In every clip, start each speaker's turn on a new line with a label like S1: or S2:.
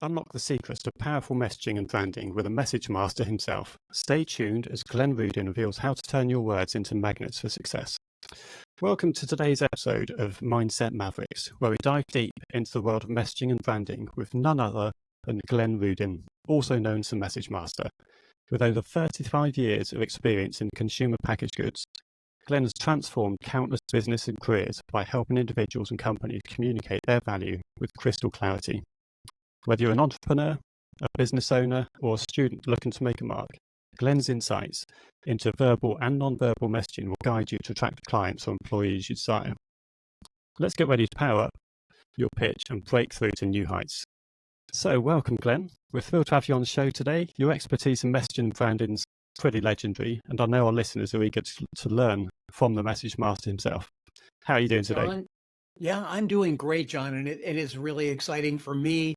S1: Unlock the secrets to powerful messaging and branding with a message master himself. Stay tuned as Glenn Rudin reveals how to turn your words into magnets for success. Welcome to today's episode of Mindset Mavericks, where we dive deep into the world of messaging and branding with none other than Glenn Rudin, also known as the Message Master. With over 35 years of experience in consumer packaged goods, Glenn has transformed countless business and careers by helping individuals and companies communicate their value with crystal clarity. Whether you're an entrepreneur, a business owner, or a student looking to make a mark, Glenn's insights into verbal and non-verbal messaging will guide you to attract clients or employees you desire. Let's get ready to power up your pitch and break through to new heights. So welcome, Glenn. We're thrilled to have you on the show today. Your expertise in messaging and branding is pretty legendary, and I know our listeners are eager to learn from the message master himself. How are you doing today?
S2: John, yeah, I'm doing great, John, and it is really exciting for me,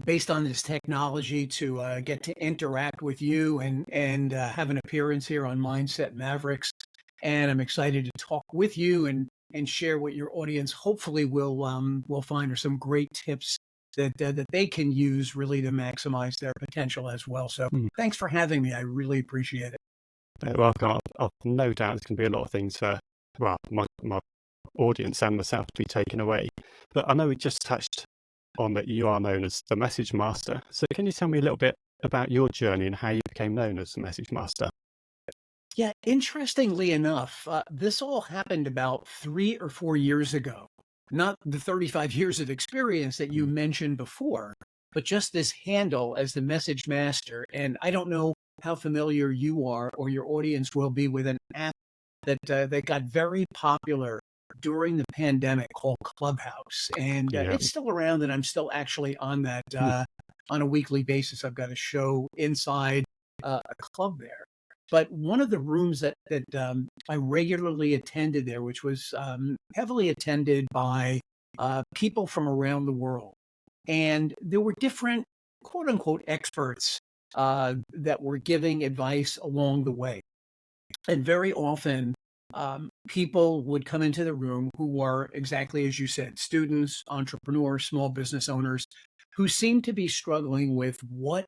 S2: based on this technology, to get to interact with you and have an appearance here on Mindset Mavericks. And I'm excited to talk with you and share what your audience hopefully will find are some great tips that they can use really to maximize their potential as well. So thanks for having me. I really appreciate it.
S1: Welcome. I've no doubt there's going to be a lot of things for my audience and myself to be taken away. But I know we just touched on that you are known as the Message Master. So can you tell me a little bit about your journey and how you became known as the Message Master?
S2: Yeah, interestingly enough, this all happened about 3 or 4 years ago. Not the 35 years of experience that you mentioned before, but just this handle as the Message Master. And I don't know how familiar you are or your audience will be with an app that got very popular during the pandemic called Clubhouse. And it's still around, and I'm still actually on that on a weekly basis. I've got a show inside a club there. But one of the rooms that I regularly attended there, which was heavily attended by people from around the world. And there were different, quote unquote, experts that were giving advice along the way. And very often, people would come into the room who were, exactly as you said, students, entrepreneurs, small business owners, who seemed to be struggling with what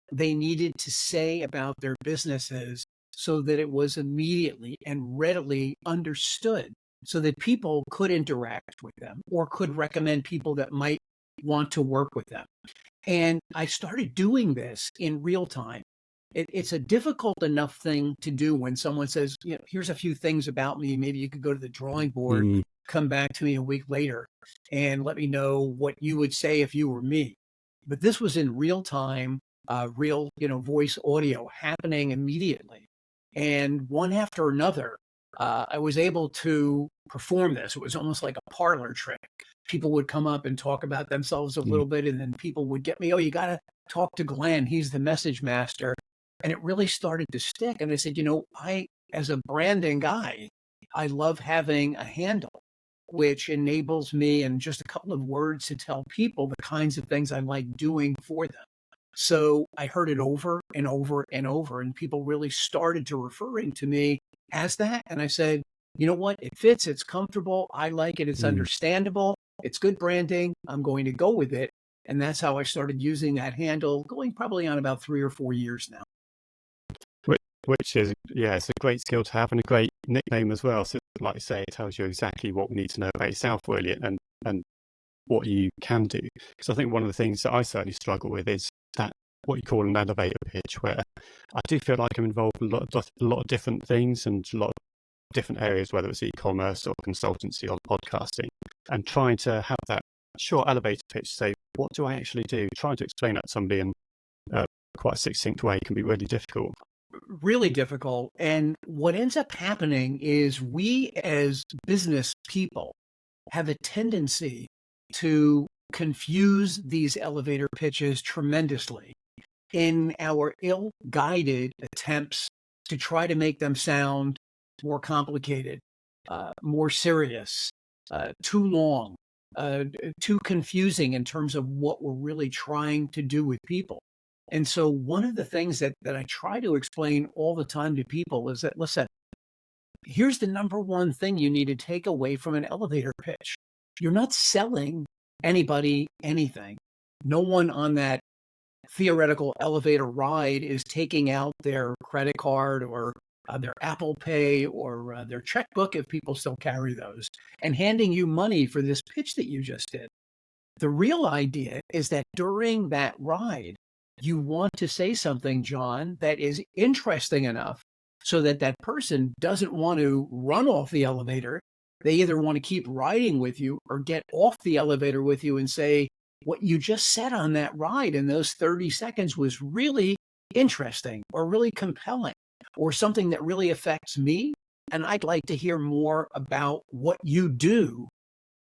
S2: they needed to say about their businesses so that it was immediately and readily understood, so that people could interact with them or could recommend people that might want to work with them. And I started doing this in real time. It's a difficult enough thing to do when someone says, here's a few things about me. Maybe you could go to the drawing board, come back to me a week later and let me know what you would say if you were me. But this was in real time, real, voice audio happening immediately. And one after another, I was able to perform this. It was almost like a parlor trick. People would come up and talk about themselves a little bit, and then people would get me, you got to talk to Glenn. He's the Message Master. And it really started to stick. And I said, I, as a branding guy, I love having a handle, which enables me in just a couple of words to tell people the kinds of things I like doing for them. So I heard it over and over and over, and people really started to referring to me as that. And I said, you know what? It fits. It's comfortable. I like it. It's understandable. It's good branding. I'm going to go with it. And that's how I started using that handle, going probably on about 3 or 4 years now.
S1: Which is, it's a great skill to have and a great nickname as well. So like I say, it tells you exactly what we need to know about yourself, really, and what you can do. Because I think one of the things that I certainly struggle with is that what you call an elevator pitch, where I do feel like I'm involved in a lot of different things and a lot of different areas, whether it's e-commerce or consultancy or podcasting, and trying to have that short elevator pitch, say, what do I actually do? Trying to explain that to somebody in quite a succinct way can be really difficult.
S2: Really difficult. And what ends up happening is we as business people have a tendency to confuse these elevator pitches tremendously in our ill-guided attempts to try to make them sound more complicated, more serious, too long, too confusing in terms of what we're really trying to do with people. And so one of the things that I try to explain all the time to people is that, listen, here's the number one thing you need to take away from an elevator pitch. You're not selling anybody anything. No one on that theoretical elevator ride is taking out their credit card or their Apple Pay or their checkbook, if people still carry those, and handing you money for this pitch that you just did. The real idea is that during that ride, you want to say something, John, that is interesting enough so that that person doesn't want to run off the elevator. They either want to keep riding with you or get off the elevator with you and say, what you just said on that ride in those 30 seconds was really interesting or really compelling or something that really affects me. And I'd like to hear more about what you do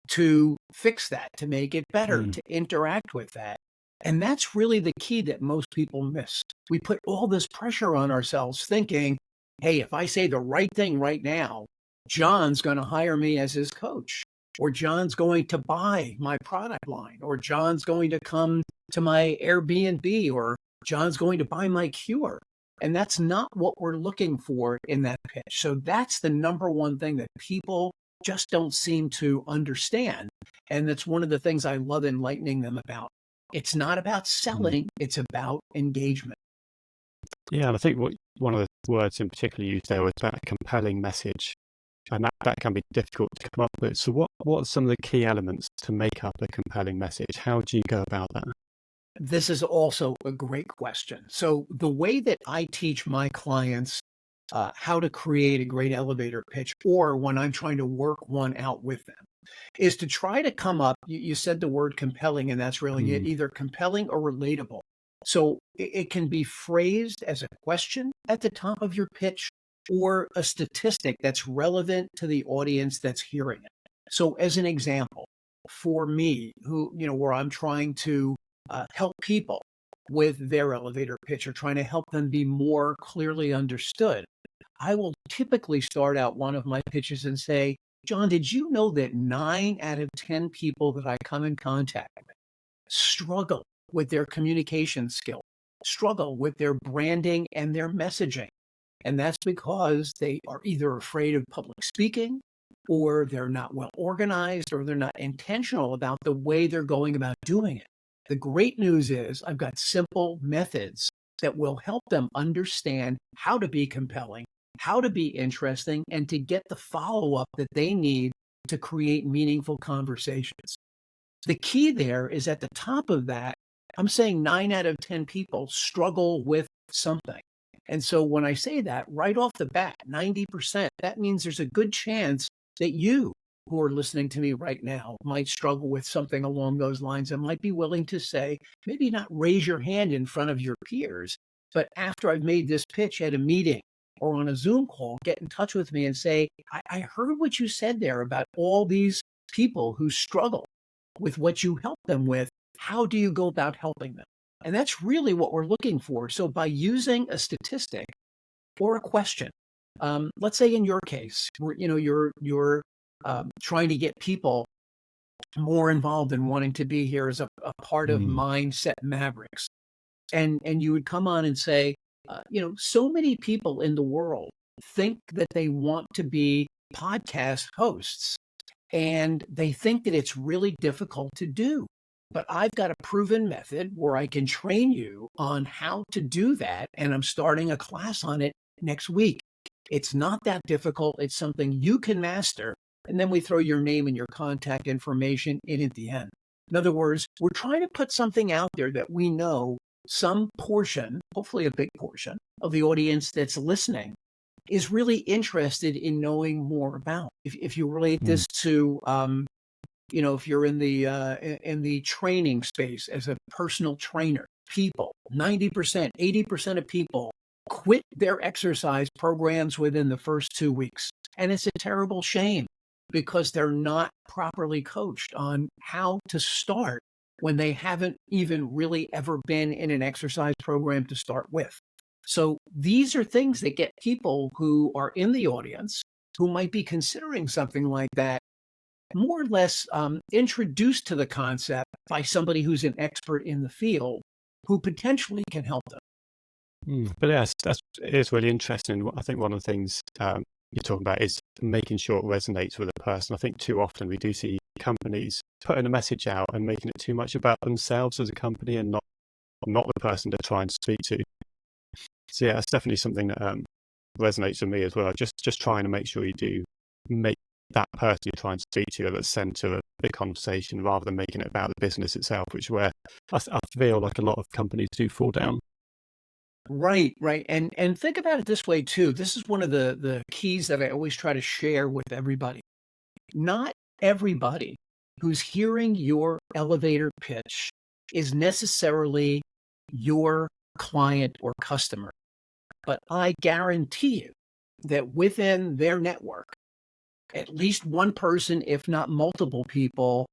S2: to fix that, to make it better, to interact with that. And that's really the key that most people miss. We put all this pressure on ourselves thinking, hey, if I say the right thing right now, John's going to hire me as his coach, or John's going to buy my product line, or John's going to come to my Airbnb, or John's going to buy my cure. And that's not what we're looking for in that pitch. So that's the number one thing that people just don't seem to understand. And that's one of the things I love enlightening them about. It's not about selling, it's about engagement.
S1: Yeah, and I think one of the words in particular used there was about a compelling message. And that can be difficult to come up with. So what are some of the key elements to make up a compelling message? How do you go about that?
S2: This is also a great question. So the way that I teach my clients how to create a great elevator pitch, or when I'm trying to work one out with them, is to try to come up, you said the word compelling, and that's really it, either compelling or relatable. So it can be phrased as a question at the top of your pitch or a statistic that's relevant to the audience that's hearing it. So as an example, for me, where I'm trying to help people with their elevator pitch or trying to help them be more clearly understood, I will typically start out one of my pitches and say, John, did you know that 9 out of 10 people that I come in contact with struggle with their communication skill, struggle with their branding and their messaging? And that's because they are either afraid of public speaking, or they're not well organized, or they're not intentional about the way they're going about doing it. The great news is I've got simple methods that will help them understand how to be compelling, how to be interesting, and to get the follow-up that they need to create meaningful conversations. The key there is at the top of that, I'm saying 9 out of 10 people struggle with something. And so when I say that right off the bat, 90%, that means there's a good chance that you who are listening to me right now might struggle with something along those lines and might be willing to say, maybe not raise your hand in front of your peers, but after I've made this pitch at a meeting or on a Zoom call, get in touch with me and say, I heard what you said there about all these people who struggle with what you help them with. How do you go about helping them? And that's really what we're looking for. So by using a statistic or a question, let's say in your case, you're trying to get people more involved in wanting to be here as a part of Mindset Mavericks, and you would come on and say, so many people in the world think that they want to be podcast hosts, and they think that it's really difficult to do. But I've got a proven method where I can train you on how to do that. And I'm starting a class on it next week. It's not that difficult. It's something you can master. And then we throw your name and your contact information in at the end. In other words, we're trying to put something out there that we know some portion, hopefully a big portion of the audience that's listening is really interested in knowing more about. If you relate this to, if you're in the training space as a personal trainer, people, 90%, 80% of people quit their exercise programs within the first 2 weeks. And it's a terrible shame because they're not properly coached on how to start when they haven't even really ever been in an exercise program to start with. So these are things that get people who are in the audience who might be considering something like that more or less introduced to the concept by somebody who's an expert in the field who potentially can help them.
S1: But yes, it is really interesting. I think one of the things you're talking about is making sure it resonates with a person. I think too often we do see companies putting a message out and making it too much about themselves as a company and not I'm not the person they're trying to speak to. So yeah, it's definitely something that resonates with me as well. Just trying to make sure you do make that person you're trying to speak to at the center of the conversation rather than making it about the business itself, which is where I feel like a lot of companies do fall down.
S2: Right, right. And think about it this way too. This is one of the keys that I always try to share with everybody. Not everybody who's hearing your elevator pitch is necessarily your client or customer. But I guarantee you that within their network, at least one person, if not multiple people,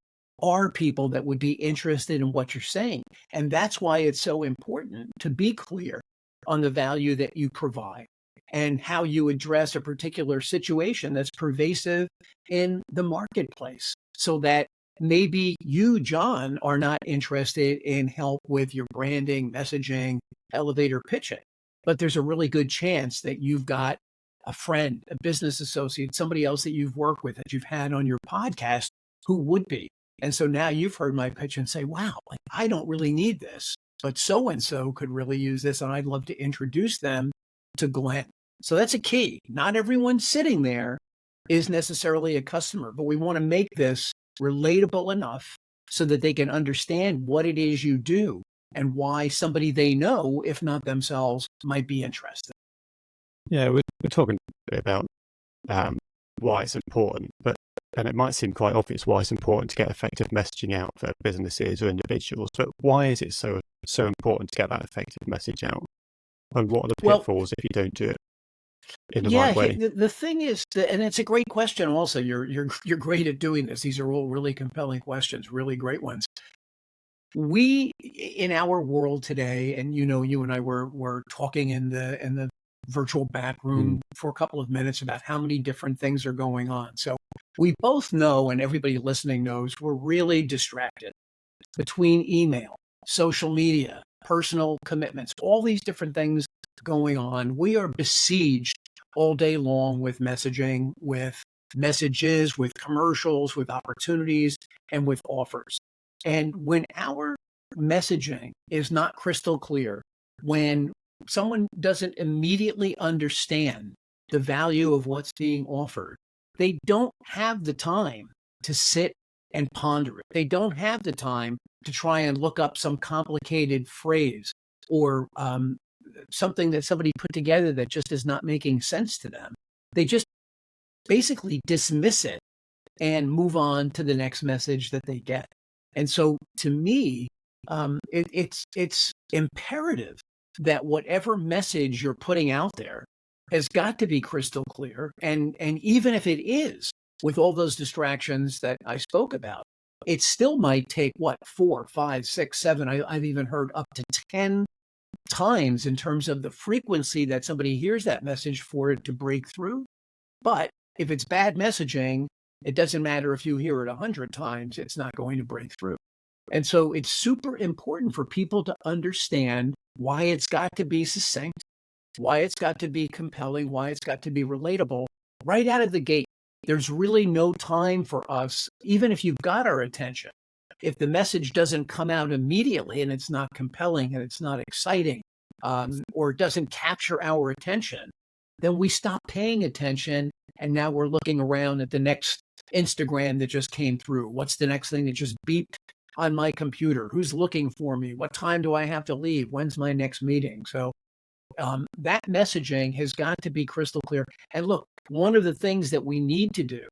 S2: are people that would be interested in what you're saying. And that's why it's so important to be clear on the value that you provide and how you address a particular situation that's pervasive in the marketplace, so that maybe you, John, are not interested in help with your branding, messaging, elevator pitching, but there's a really good chance that you've got a friend, a business associate, somebody else that you've worked with, that you've had on your podcast who would be. And so now you've heard my pitch and say, wow, like, I don't really need this, but so-and-so could really use this. And I'd love to introduce them to Glenn. So that's a key. Not everyone sitting there is necessarily a customer, but we want to make this relatable enough so that they can understand what it is you do and why somebody they know, if not themselves, might be interested.
S1: Yeah, we're talking about why it's important, and it might seem quite obvious why it's important to get effective messaging out for businesses or individuals, but why is it so important to get that effective message out? And what are the pitfalls if you don't do it in the right way?
S2: The thing is, and it's a great question also, you're great at doing this. These are all really compelling questions, really great ones. We, in our world today, and you and I were talking in the virtual back room for a couple of minutes about how many different things are going on. So we both know, and everybody listening knows, we're really distracted between email, social media, personal commitments, all these different things going on. We are besieged all day long with messaging, with messages, with commercials, with opportunities, and with offers. And when our messaging is not crystal clear, when someone doesn't immediately understand the value of what's being offered, they don't have the time to sit and ponder it. They don't have the time to try and look up some complicated phrase or something that somebody put together that just is not making sense to them. They just basically dismiss it and move on to the next message that they get. And so to me, it's imperative that whatever message you're putting out there has got to be crystal clear. And even if it is, with all those distractions that I spoke about, it still might take 4, 5, 6, 7. I've even heard up to 10 times in terms of the frequency that somebody hears that message for it to break through. But if it's bad messaging, it doesn't matter if you hear it 100 times, it's not going to break through. And so it's super important for people to understand why it's got to be succinct, why it's got to be compelling, why it's got to be relatable right out of the gate. There's really no time for us, even if you've got our attention. If the message doesn't come out immediately and it's not compelling and it's not exciting, or it doesn't capture our attention, then we stop paying attention. And now we're looking around at the next Instagram that just came through. What's the next thing that just beeped on my computer? Who's looking for me? What time do I have to leave? When's my next meeting? So that messaging has got to be crystal clear. And look, one of the things that we need to do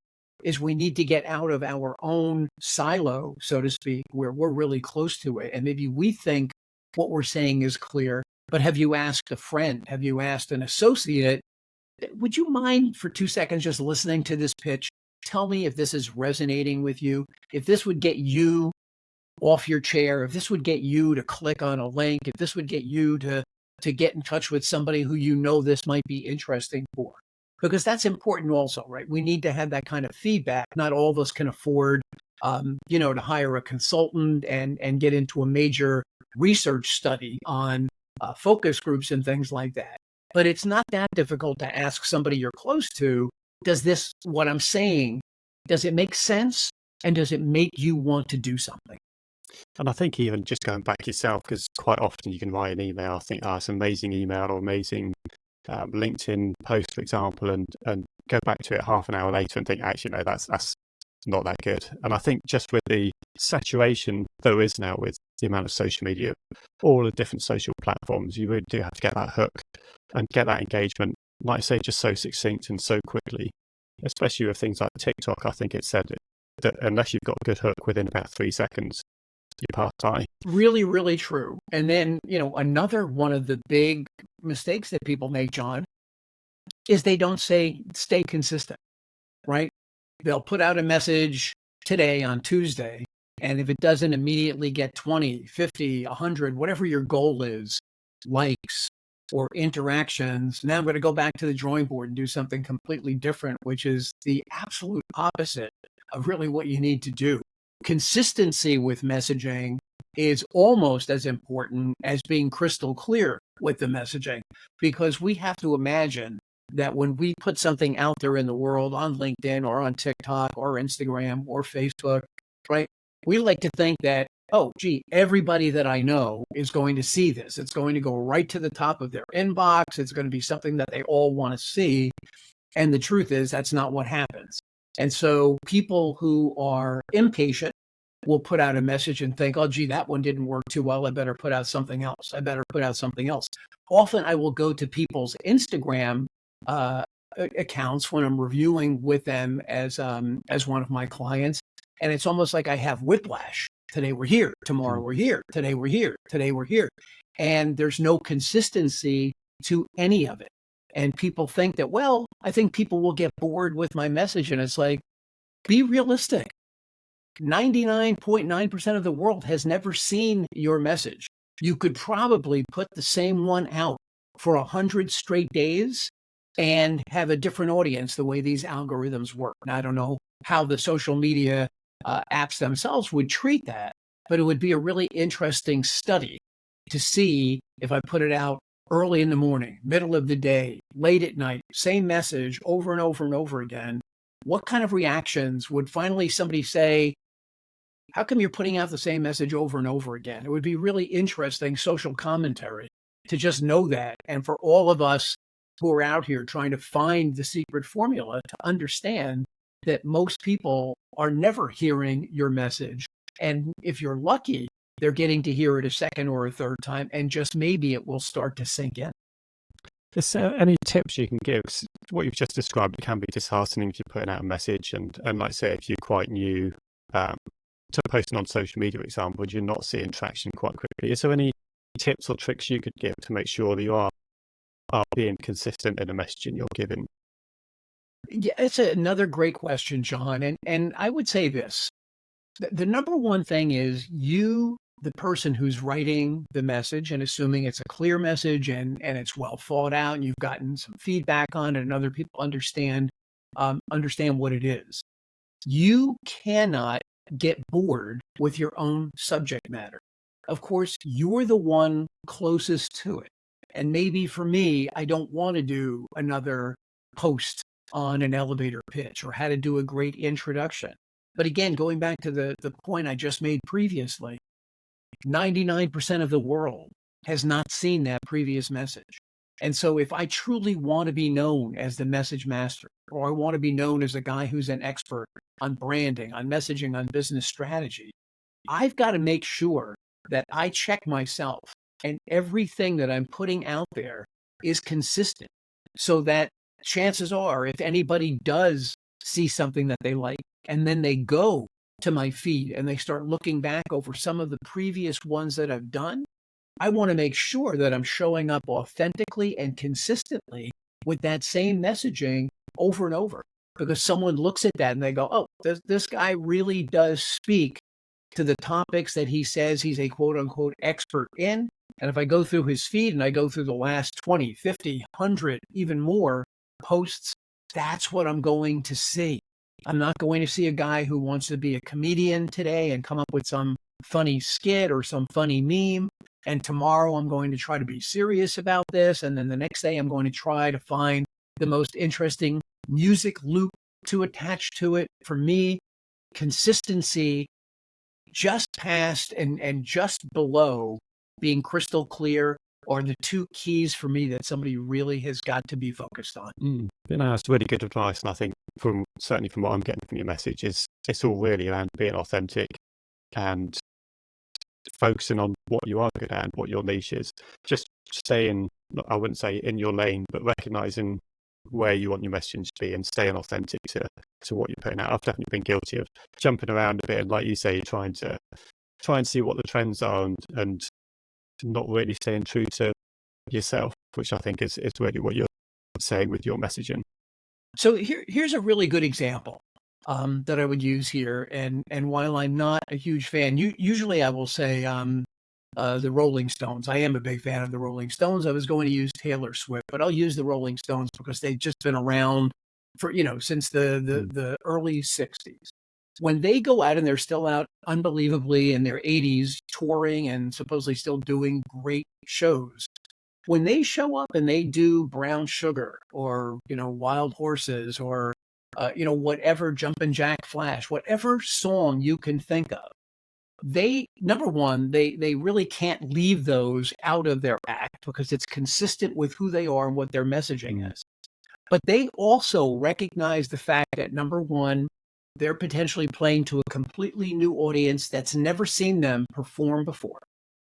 S2: is we need to get out of our own silo, so to speak, where we're really close to it. And maybe we think what we're saying is clear, but have you asked a friend? Have you asked an associate? Would you mind for 2 seconds just listening to this pitch? Tell me if this is resonating with you, if this would get you off your chair, if this would get you to click on a link, if this would get you to get in touch with somebody who you know this might be interesting for. Because that's important also, right? We need to have that kind of feedback. Not all of us can afford, to hire a consultant and get into a major research study on focus groups and things like that. But it's not that difficult to ask somebody you're close to, does this, what I'm saying, does it make sense? And does it make you want to do something?
S1: And I think even just going back yourself, because quite often you can write an email, I think, it's an amazing email or amazing LinkedIn post, for example, and go back to it half an hour later and think, actually, no, that's not that good. And I think just with the saturation there is now with the amount of social media, all the different social platforms, you really do have to get that hook and get that engagement, like I say, just so succinct and so quickly, especially with things like TikTok. I think it said that unless you've got a good hook within about 3 seconds, you pass by.
S2: Really, really true. And then, another one of the big mistakes that people make, John, is they don't stay consistent, right? They'll put out a message today on Tuesday, and if it doesn't immediately get 20, 50, 100, whatever your goal is, likes or interactions, now I'm going to go back to the drawing board and do something completely different, which is the absolute opposite of really what you need to do. Consistency with messaging is almost as important as being crystal clear with the messaging, because we have to imagine that when we put something out there in the world on LinkedIn or on TikTok or Instagram or Facebook, right? We like to think that, oh, gee, everybody that I know is going to see this. It's going to go right to the top of their inbox. It's going to be something that they all want to see. And the truth is, that's not what happens. And so people who are impatient will put out a message and think, oh, gee, that one didn't work too well. I better put out something else. Often I will go to people's Instagram accounts when I'm reviewing with them as one of my clients. And it's almost like I have whiplash. Today we're here, tomorrow we're here, today we're here, today we're here. And there's no consistency to any of it. And people think that, well, I think people will get bored with my message. And it's like, be realistic. 99.9% of the world has never seen your message. You could probably put the same one out for 100 straight days and have a different audience the way these algorithms work. Now, I don't know how the social media apps themselves would treat that, but it would be a really interesting study to see if I put it out early in the morning, middle of the day, late at night, same message over and over and over again. What kind of reactions would finally somebody say, how come you're putting out the same message over and over again? It would be really interesting social commentary to just know that. And for all of us who are out here trying to find the secret formula, to understand that most people are never hearing your message. And if you're lucky, they're getting to hear it a second or a third time, and just maybe it will start to sink in.
S1: Is there any tips you can give? 'Cause what you've just described, it can be disheartening if you're putting out a message, and like I say, if you're quite new to posting on social media, for example, you're not seeing traction quite quickly. Is there any tips or tricks you could give to make sure that you are being consistent in the messaging you're giving?
S2: Yeah, it's another great question, John. And I would say this. The number one thing is you, the person who's writing the message, and assuming it's a clear message and it's well thought out and you've gotten some feedback on it and other people understand what it is. You cannot get bored with your own subject matter. Of course, you're the one closest to it. And maybe for me, I don't want to do another post on an elevator pitch or how to do a great introduction. But again, going back to the point I just made previously, 99% of the world has not seen that previous message. And so if I truly want to be known as the message master, or I want to be known as a guy who's an expert on branding, on messaging, on business strategy, I've got to make sure that I check myself and everything that I'm putting out there is consistent, so that chances are, if anybody does see something that they like, and then they go to my feed and they start looking back over some of the previous ones that I've done, I want to make sure that I'm showing up authentically and consistently with that same messaging over and over, because someone looks at that and they go, oh, this guy really does speak to the topics that he says he's a quote unquote expert in. And if I go through his feed and I go through the last 20, 50, 100, even more posts, that's what I'm going to see. I'm not going to see a guy who wants to be a comedian today and come up with some funny skit or some funny meme. And tomorrow I'm going to try to be serious about this. And then the next day I'm going to try to find the most interesting music loop to attach to it. For me, consistency just past and just below being crystal clear are the two keys for me that somebody really has got to be focused on.
S1: That's really good advice, and I think certainly from what I'm getting from your message is it's all really around being authentic and focusing on what you are good at and what your niche is. Just staying, I wouldn't say in your lane, but recognizing where you want your messaging to be and staying authentic to what you're putting out. I've definitely been guilty of jumping around a bit and, like you say, trying and see what the trends are and not really staying true to yourself, which I think is really what you're saying with your messaging.
S2: So here's a really good example that I would use here. And while I'm not a huge fan, usually I will say the Rolling Stones. I am a big fan of the Rolling Stones. I was going to use Taylor Swift, but I'll use the Rolling Stones because they've just been around for, since the early 60s. When they go out, and they're still out unbelievably in their 80s, touring and supposedly still doing great shows. When they show up and they do Brown Sugar or, Wild Horses or, whatever, Jumpin' Jack Flash, whatever song you can think of, number one, they really can't leave those out of their act because it's consistent with who they are and what their messaging is. But they also recognize the fact that, number one, they're potentially playing to a completely new audience that's never seen them perform before.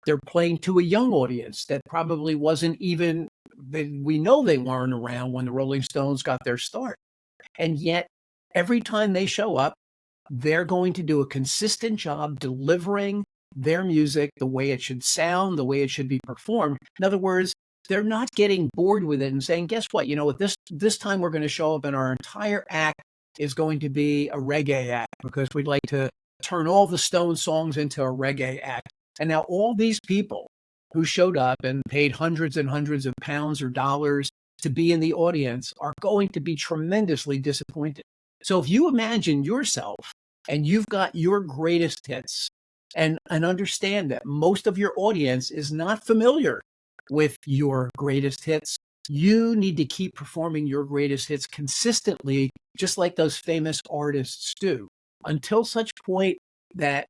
S2: They're playing to a young audience that probably wasn't even, we know they weren't around when the Rolling Stones got their start. And yet, every time they show up, they're going to do a consistent job delivering their music the way it should sound, the way it should be performed. In other words, they're not getting bored with it and saying, guess what? This time we're going to show up and our entire act is going to be a reggae act because we'd like to turn all the Stone songs into a reggae act. And now all these people who showed up and paid hundreds and hundreds of pounds or dollars to be in the audience are going to be tremendously disappointed. So if you imagine yourself and you've got your greatest hits and understand that most of your audience is not familiar with your greatest hits, you need to keep performing your greatest hits consistently, just like those famous artists do, until such point that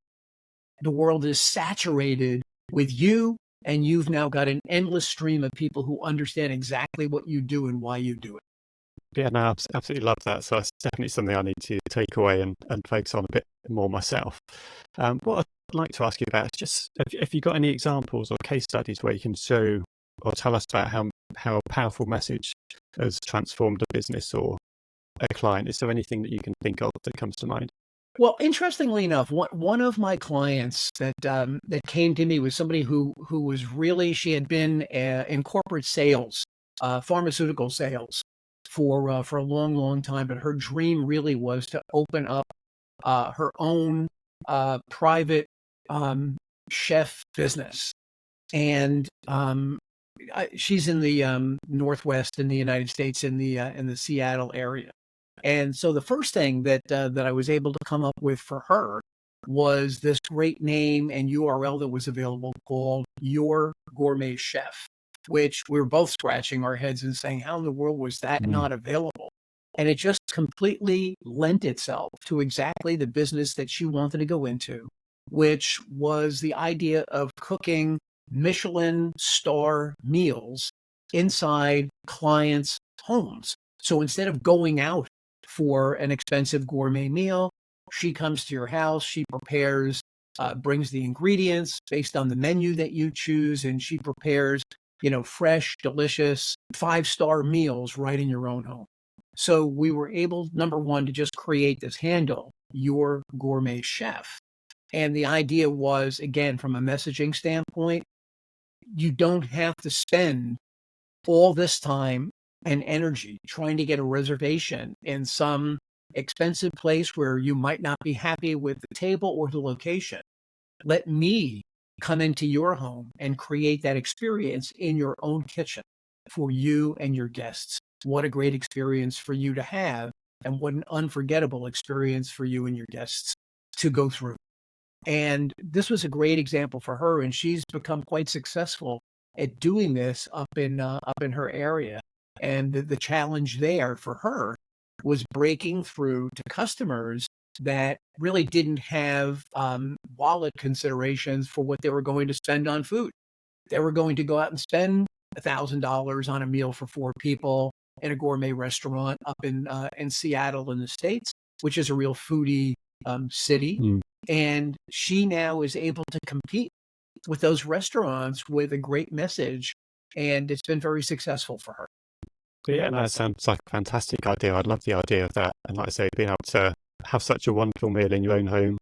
S2: the world is saturated with you and you've now got an endless stream of people who understand exactly what you do and why you do it.
S1: Yeah, no, I absolutely love that. So it's definitely something I need to take away and focus on a bit more myself. What I'd like to ask you about is just if you got any examples or case studies where you can show or tell us about how a powerful message has transformed a business or a client. Is there anything that you can think of that comes to mind?
S2: Well, interestingly enough, one of my clients that came to me was somebody who was really, she had been in corporate sales, pharmaceutical sales for a long, long time, but her dream really was to open up her own private chef business, and she's in the Northwest in the United States, in the Seattle area. And so the first thing that I was able to come up with for her was this great name and URL that was available called Your Gourmet Chef, which we were both scratching our heads and saying, how in the world was that not available? And it just completely lent itself to exactly the business that she wanted to go into, which was the idea of cooking Michelin star meals inside clients' homes. So instead of going out for an expensive gourmet meal, she comes to your house, she prepares, brings the ingredients based on the menu that you choose, and she prepares, fresh, delicious, 5-star meals right in your own home. So we were able, number one, to just create this handle, Your Gourmet Chef. And the idea was, again, from a messaging standpoint, you don't have to spend all this time and energy trying to get a reservation in some expensive place where you might not be happy with the table or the location. Let me come into your home and create that experience in your own kitchen for you and your guests. What a great experience for you to have, and what an unforgettable experience for you and your guests to go through. And this was a great example for her, and she's become quite successful at doing this up in her area. And the challenge there for her was breaking through to customers that really didn't have wallet considerations for what they were going to spend on food. They were going to go out and spend $1,000 on a meal for 4 people in a gourmet restaurant up in Seattle in the States, which is a real foodie city.
S1: Mm.
S2: And she now is able to compete with those restaurants with a great message, and it's been very successful for her.
S1: Yeah, that sounds like a fantastic idea. I'd love the idea of that. And like I say, being able to have such a wonderful meal in your own home,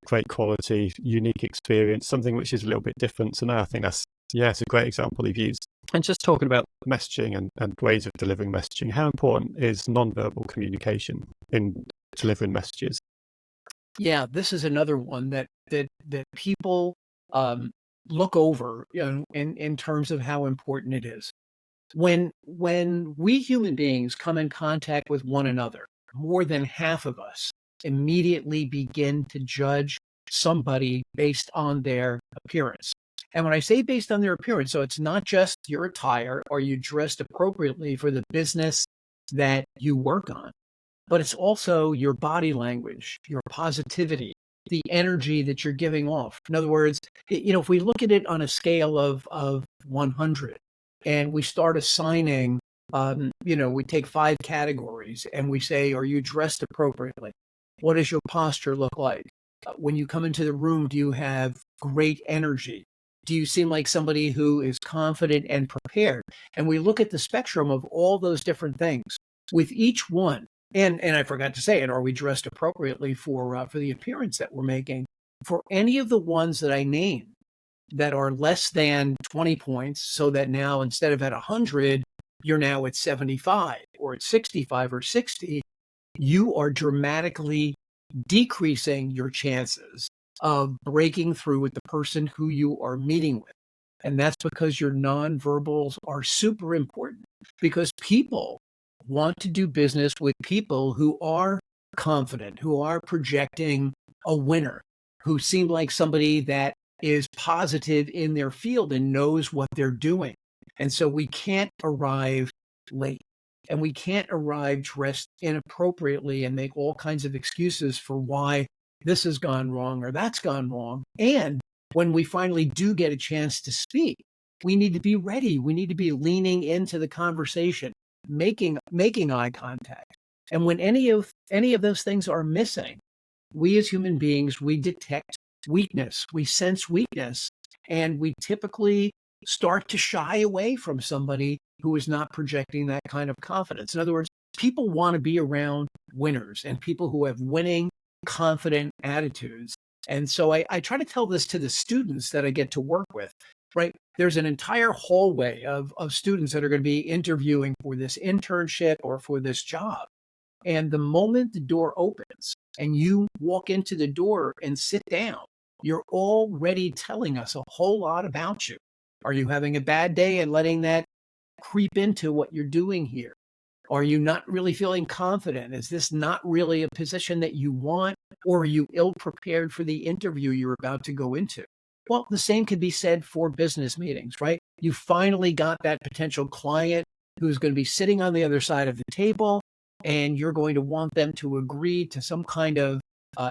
S1: great quality, unique experience, something which is a little bit different. So no, I think it's a great example you've used. And just talking about messaging and ways of delivering messaging, how important is nonverbal communication in delivering messages?
S2: Yeah, this is another one that people look over, in terms of how important it is. When we human beings come in contact with one another, more than half of us immediately begin to judge somebody based on their appearance. And when I say based on their appearance, so it's not just your attire or you dressed appropriately for the business that you work on, but it's also your body language, your positivity, the energy that you're giving off. In other words, if we look at it on a scale of 100 and we start assigning, we take 5 categories and we say, are you dressed appropriately? What does your posture look like? When you come into the room, do you have great energy? Do you seem like somebody who is confident and prepared? And we look at the spectrum of all those different things. With each one, and I forgot to say it, are we dressed appropriately for the appearance that we're making? For any of the ones that I named that are less than 20 points, so that now instead of at 100, you're now at 75 or at 65 or 60, you are dramatically decreasing your chances of breaking through with the person who you are meeting with. And that's because your nonverbals are super important, because people want to do business with people who are confident, who are projecting a winner, who seem like somebody that is positive in their field and knows what they're doing. And so we can't arrive late, and we can't arrive dressed inappropriately and make all kinds of excuses for why this has gone wrong or that's gone wrong. And when we finally do get a chance to speak, we need to be ready. We need to be leaning into the conversation, making eye contact. And when any of those things are missing, we as human beings, we detect weakness, we sense weakness, and we typically start to shy away from somebody who is not projecting that kind of confidence. In other words, people want to be around winners and people who have winning, confident attitudes. And so I try to tell this to the students that I get to work with, right? There's an entire hallway of students that are going to be interviewing for this internship or for this job. And the moment the door opens and you walk into the door and sit down, you're already telling us a whole lot about you. Are you having a bad day and letting that creep into what you're doing here? Are you not really feeling confident? Is this not really a position that you want? Or are you ill prepared for the interview you're about to go into? Well, the same could be said for business meetings, right? You finally got that potential client who's going to be sitting on the other side of the table, and you're going to want them to agree to some kind of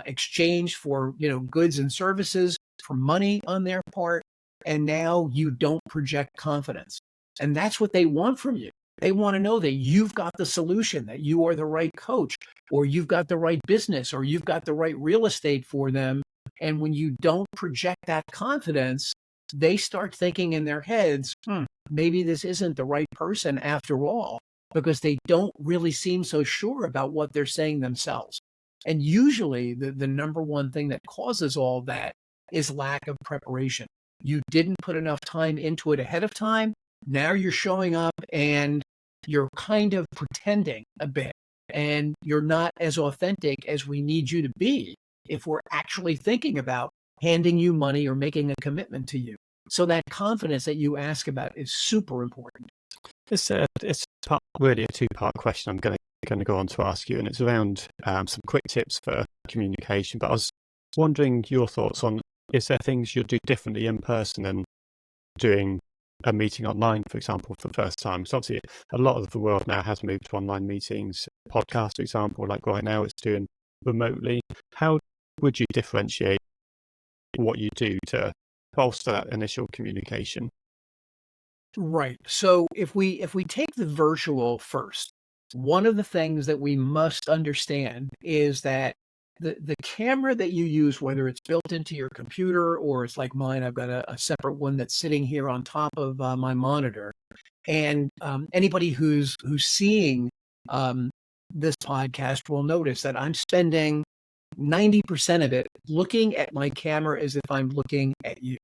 S2: exchange for, goods and services, for money on their part. And now you don't project confidence. And that's what they want from you. They want to know that you've got the solution, that you are the right coach, or you've got the right business, or you've got the right real estate for them. And when you don't project that confidence, they start thinking in their heads, maybe this isn't the right person after all, because they don't really seem so sure about what they're saying themselves. And usually the number one thing that causes all that is lack of preparation. You didn't put enough time into it ahead of time. Now you're showing up and you're kind of pretending a bit, and you're not as authentic as we need you to be if we're actually thinking about handing you money or making a commitment to you. So that confidence that you ask about is super important.
S1: It's really a two-part question I'm going to go on to ask you, and it's around some quick tips for communication. But I was wondering your thoughts on, is there things you'll do differently in person than doing a meeting online, for example, for the first time? So obviously a lot of the world now has moved to online meetings. Podcast, for example, like right now it's doing remotely. How would you differentiate what you do to bolster that initial communication?
S2: Right. So if we take the virtual first, one of the things that we must understand is that the camera that you use, whether it's built into your computer or it's like mine, I've got a separate one that's sitting here on top of my monitor. And anybody who's seeing um, this podcast will notice that I'm spending 90% of it looking at my camera as if I'm looking at you.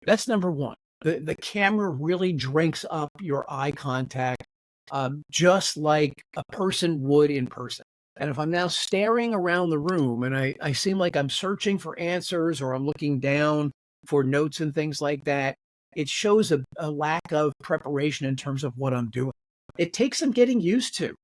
S2: That's number one. The camera really drinks up your eye contact, just like a person would in person. And if I'm now staring around the room and I seem like I'm searching for answers or I'm looking down for notes and things like that, it shows a lack of preparation in terms of what I'm doing. It takes some getting used to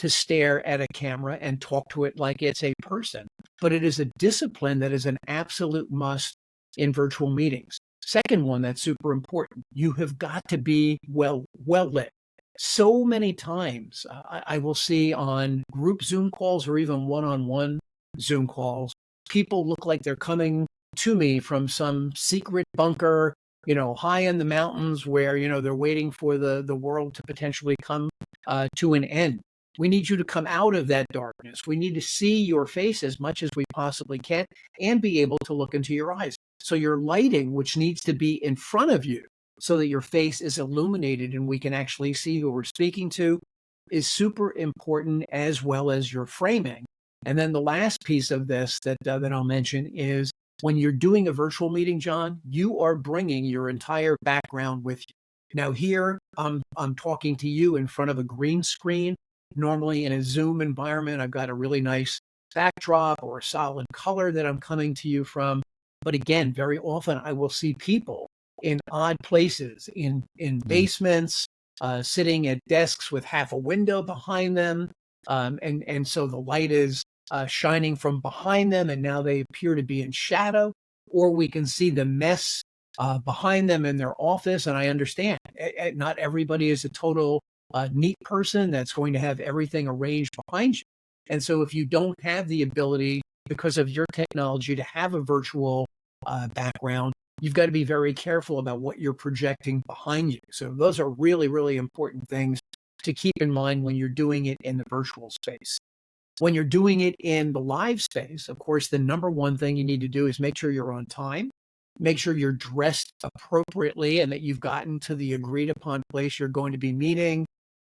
S2: stare at a camera and talk to it like it's a person, but it is a discipline that is an absolute must in virtual meetings. Second one that's super important, you have got to be well lit. So many times I will see on group Zoom calls or even one-on-one Zoom calls, people look like they're coming to me from some secret bunker, high in the mountains where, they're waiting for the world to potentially come to an end. We need you to come out of that darkness. We need to see your face as much as we possibly can and be able to look into your eyes. So your lighting, which needs to be in front of you so that your face is illuminated and we can actually see who we're speaking to, is super important, as well as your framing. And then the last piece of this that I'll mention is when you're doing a virtual meeting, John, you are bringing your entire background with you. Now here, I'm talking to you in front of a green screen. Normally in a Zoom environment, I've got a really nice backdrop or a solid color that I'm coming to you from. But again, very often I will see people in odd places, in basements, sitting at desks with half a window behind them. And so the light is shining from behind them, and now they appear to be in shadow. Or we can see the mess behind them in their office. And I understand not everybody is a total neat person that's going to have everything arranged behind you. And so if you don't have the ability, because of your technology, to have a virtual background, you've got to be very careful about what you're projecting behind you. So those are really, really important things to keep in mind when you're doing it in the virtual space. When you're doing it in the live space, of course, the number one thing you need to do is make sure you're on time, make sure you're dressed appropriately, and that you've gotten to the agreed upon place you're going to be meeting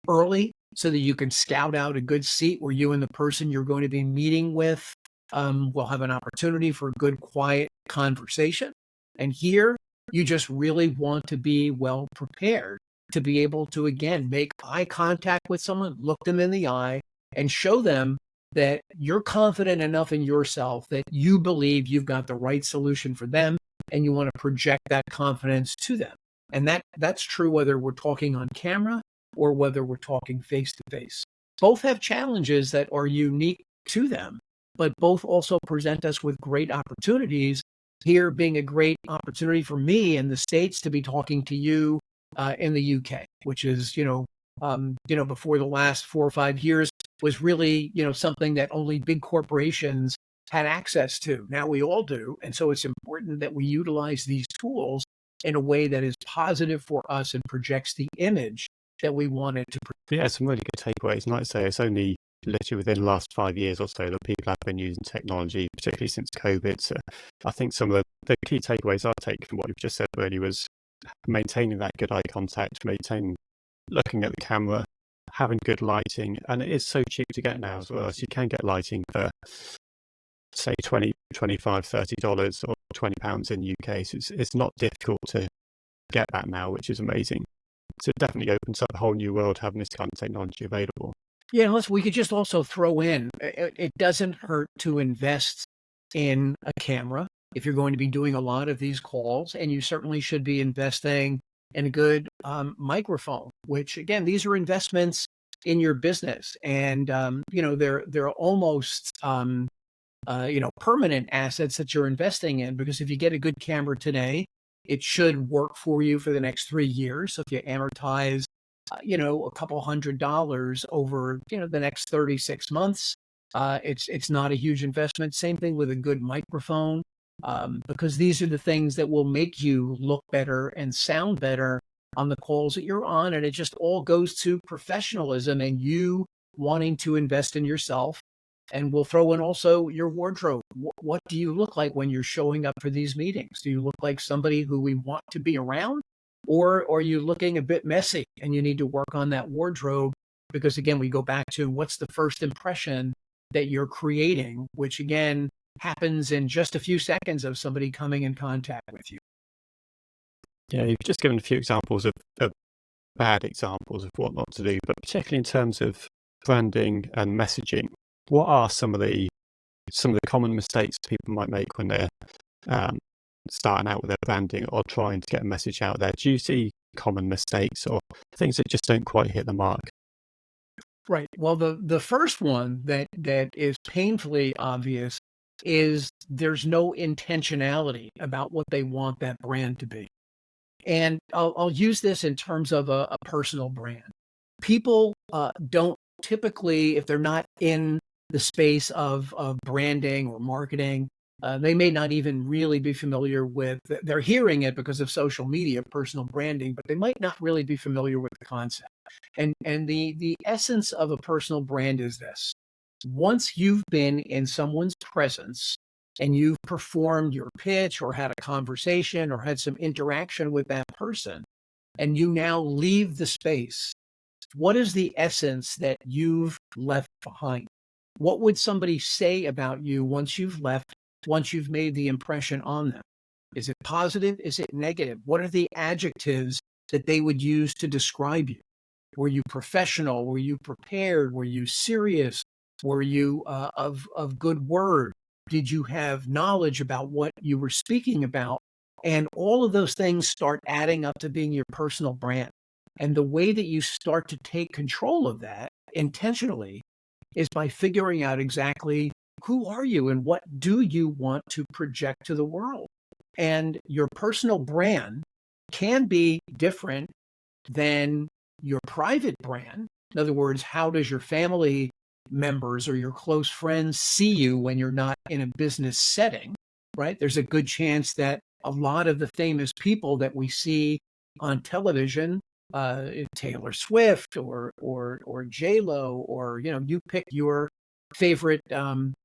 S2: early so that you can scout out a good seat where you and the person you're going to be meeting with will have an opportunity for a good, quiet conversation. And here, you just really want to be well prepared to be able to, again, make eye contact with someone, look them in the eye, and show them that you're confident enough in yourself that you believe you've got the right solution for them, and you want to project that confidence to them. And that's true whether we're talking on camera or whether we're talking face to face. Both have challenges that are unique to them, but both also present us with great opportunities. Here being a great opportunity for me in the States to be talking to you in the UK, which is, before the last 4 or 5 years was really, something that only big corporations had access to. Now we all do. And so it's important that we utilize these tools in a way that is positive for us and projects the image that we want it to project.
S1: Yeah, some really good takeaways. And like I say, it's only literally within the last 5 years or so that people have been using technology, particularly since COVID. So I think some of the key takeaways I take from what you've just said really was maintaining that good eye contact, looking at the camera, having good lighting. And it is so cheap to get now as well. So you can get lighting for, say, $20, $25, $30 or £20 in the UK. So it's not difficult to get that now, which is amazing. So it definitely opens up a whole new world having this kind of technology available.
S2: Yeah, unless we could just also throw in, it doesn't hurt to invest in a camera if you're going to be doing a lot of these calls, and you certainly should be investing in a good microphone, which again, these are investments in your business, and they're almost permanent assets that you're investing in, because if you get a good camera today, it should work for you for the next 3 years. So if you amortize, a couple $100 over, the next 36 months, It's not a huge investment. Same thing with a good microphone, because these are the things that will make you look better and sound better on the calls that you're on. And it just all goes to professionalism and you wanting to invest in yourself. And we'll throw in also your wardrobe. What do you look like when you're showing up for these meetings? Do you look like somebody who we want to be around? Or are you looking a bit messy and you need to work on that wardrobe? Because again, we go back to what's the first impression that you're creating, which again happens in just a few seconds of somebody coming in contact with you.
S1: Yeah, you've just given a few examples of bad examples of what not to do, but particularly in terms of branding and messaging, what are some of the common mistakes people might make when they're starting out with their branding or trying to get a message out there? Do you see common mistakes or things that just don't quite hit the mark?
S2: Right. Well, the first one that is painfully obvious is there's no intentionality about what they want that brand to be. And I'll use this in terms of a personal brand. People don't typically, if they're not in the space of branding or marketing, they may not even really be familiar with, they're hearing it because of social media, personal branding, but they might not really be familiar with the concept. And the essence of a personal brand is this. Once you've been in someone's presence and you've performed your pitch or had a conversation or had some interaction with that person, and you now leave the space, what is the essence that you've left behind? What would somebody say about you once you've left, once you've made the impression on them? Is it positive? Is it negative? What are the adjectives that they would use to describe you? Were you professional? Were you prepared? Were you serious? Were you of good word? Did you have knowledge about what you were speaking about? And all of those things start adding up to being your personal brand. And the way that you start to take control of that intentionally is by figuring out exactly who are you and what do you want to project to the world. And your personal brand can be different than your private brand. In other words, how does your family members or your close friends see you when you're not in a business setting, right? There's a good chance that a lot of the famous people that we see on television, Taylor Swift or J-Lo, or you pick your favorite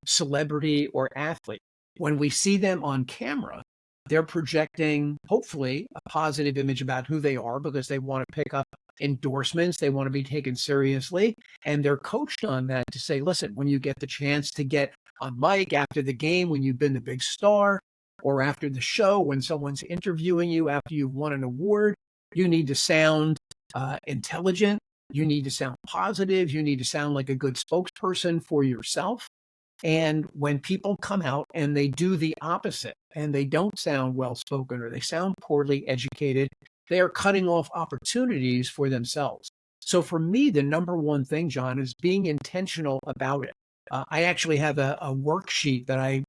S2: celebrity or athlete. When we see them on camera, they're projecting, hopefully, a positive image about who they are because they want to pick up endorsements. They want to be taken seriously. And they're coached on that to say, listen, when you get the chance to get on mic after the game, when you've been the big star, or after the show, when someone's interviewing you after you've won an award, you need to sound intelligent. You need to sound positive. You need to sound like a good spokesperson for yourself. And when people come out and they do the opposite and they don't sound well spoken or they sound poorly educated, they are cutting off opportunities for themselves. So for me, the number one thing, John, is being intentional about it. I actually have a worksheet that I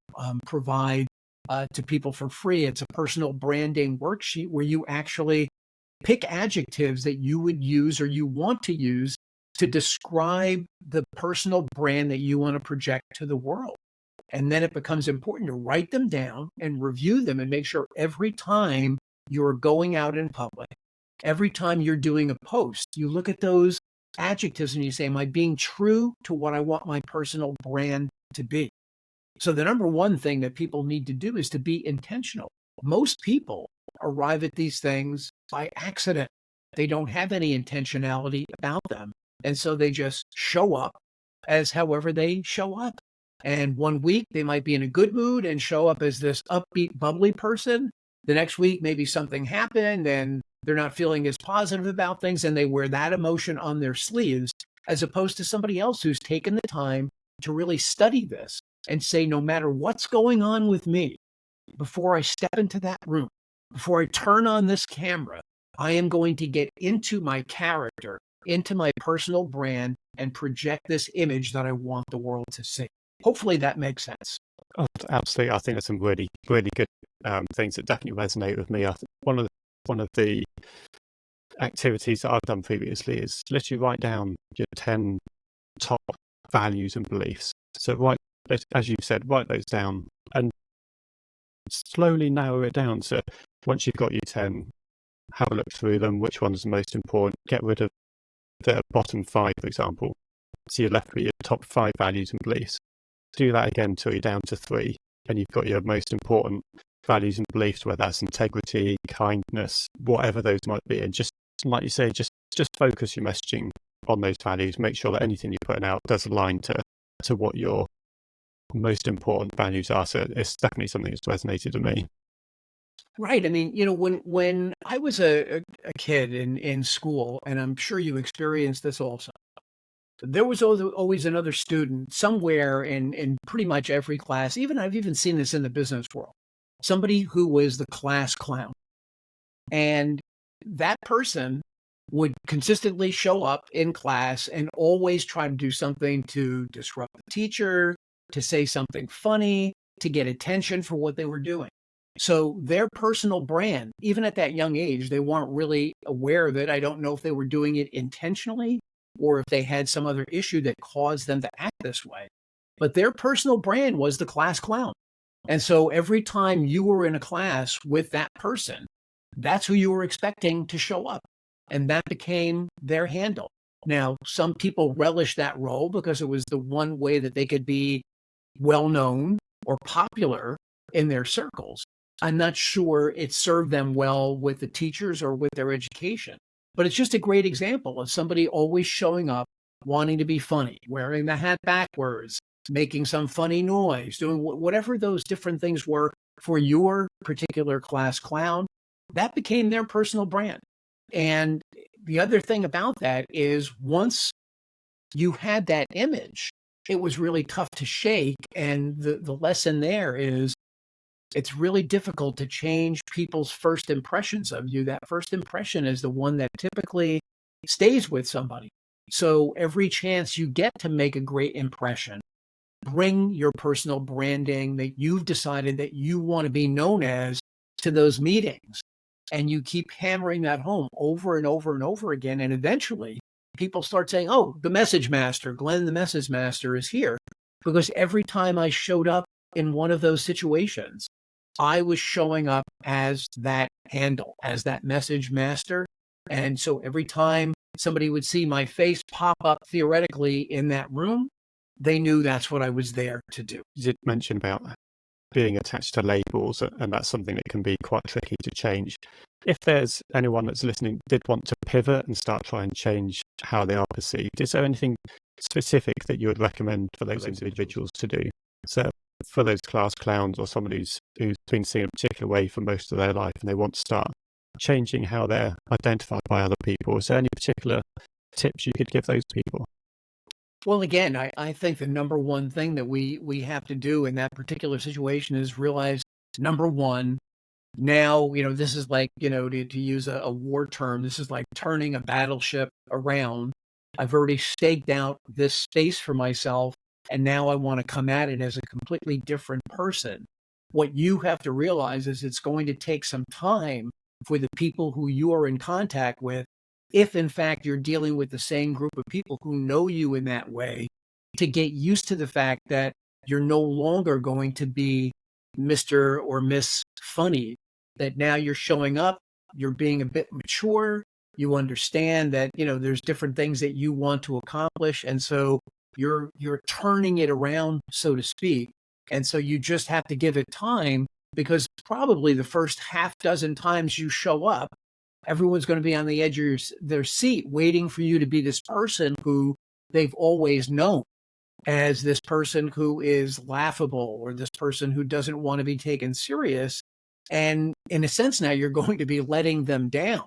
S2: provide to people for free. It's a personal branding worksheet where you actually pick adjectives that you would use or you want to use to describe the personal brand that you want to project to the world. And then it becomes important to write them down and review them and make sure every time you're going out in public, every time you're doing a post, you look at those adjectives and you say, am I being true to what I want my personal brand to be? So the number one thing that people need to do is to be intentional. Most people arrive at these things by accident. They don't have any intentionality about them. And so they just show up as however they show up. And one week they might be in a good mood and show up as this upbeat, bubbly person. The next week, maybe something happened and they're not feeling as positive about things and they wear that emotion on their sleeves, as opposed to somebody else who's taken the time to really study this and say, no matter what's going on with me, before I step into that room, before I turn on this camera, I am going to get into my character, into my personal brand, and project this image that I want the world to see. Hopefully that makes sense.
S1: Oh, absolutely. I think there's some really, really good things that definitely resonate with me. One of the activities that I've done previously is literally write down your 10 top values and beliefs. So as you said, write those down and slowly narrow it down. So once you've got your 10, have a look through them, which one's the most important, get rid of the bottom 5, for example. So you're left with your top 5 values and beliefs. Do that again until you're down to 3, and you've got your most important values and beliefs, whether that's integrity, kindness, whatever those might be. And just like you say, just focus your messaging on those values. Make sure that anything you're putting out does align to what your most important values are. So it's definitely something that's resonated with me.
S2: Right. I mean, when I was a kid in school, and I'm sure you experienced this also, there was always another student somewhere in pretty much every class. I've even seen this in the business world. Somebody who was the class clown. And that person would consistently show up in class and always try to do something to disrupt the teacher, to say something funny, to get attention for what they were doing. So their personal brand, even at that young age, they weren't really aware of it. I don't know if they were doing it intentionally or if they had some other issue that caused them to act this way. But their personal brand was the class clown. And so every time you were in a class with that person, that's who you were expecting to show up. And that became their handle. Now, some people relish that role because it was the one way that they could be well known or popular in their circles. I'm not sure it served them well with the teachers or with their education, but it's just a great example of somebody always showing up, wanting to be funny, wearing the hat backwards, making some funny noise, doing whatever those different things were for your particular class clown. That became their personal brand. And the other thing about that is once you had that image, it was really tough to shake. And the lesson there is it's really difficult to change people's first impressions of you. That first impression is the one that typically stays with somebody. So every chance you get to make a great impression, bring your personal branding that you've decided that you want to be known as to those meetings. And you keep hammering that home over and over and over again. And eventually people start saying, oh, the message master, Glenn, the message master is here. Because every time I showed up in one of those situations, I was showing up as that handle, as that message master. And so every time somebody would see my face pop up theoretically in that room, they knew that's what I was there to do.
S1: You did mention about being attached to labels, and that's something that can be quite tricky to change. If there's anyone that's listening did want to pivot and start trying to change how they are perceived, is there anything specific that you would recommend for those individuals to do? So for those class clowns or somebody who's been seen a particular way for most of their life and they want to start changing how they're identified by other people, is there any particular tips you could give those people?
S2: Well, again, I think the number one thing that we have to do in that particular situation is realize, number one, now, this is like, to use a war term, this is like turning a battleship around. I've already staked out this space for myself, and now I want to come at it as a completely different person. What you have to realize is it's going to take some time for the people who you are in contact with, if in fact you're dealing with the same group of people who know you in that way, to get used to the fact that you're no longer going to be Mr. or Miss Funny, that now you're showing up, you're being a bit mature, you understand that, there's different things that you want to accomplish. And so you're turning it around, so to speak. And so you just have to give it time, because probably the first half dozen times you show up, everyone's going to be on the edge of their seat waiting for you to be this person who they've always known as this person who is laughable or this person who doesn't want to be taken serious. And in a sense, now you're going to be letting them down